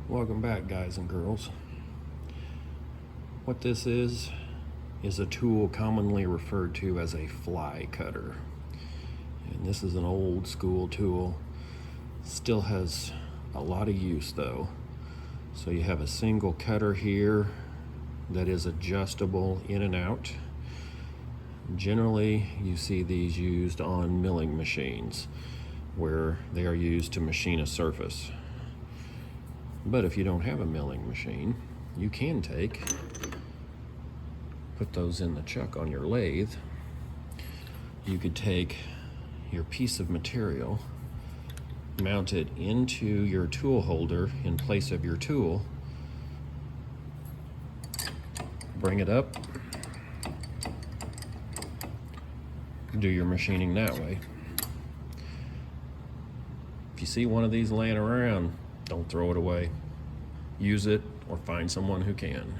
Welcome back, guys and girls. What this is a tool commonly referred to as a fly cutter. And this is an old school tool. Still has a lot of use though. So you have a single cutter here that is adjustable in and out. Generally, you see these used on milling machines where they are used to machine a surface. But if you don't have a milling machine, you can put those in the chuck on your lathe. You could take your piece of material, mount it into your tool holder in place of your tool, bring it up, do your machining that way. If you see one of these laying around, don't throw it away. Use it or find someone who can.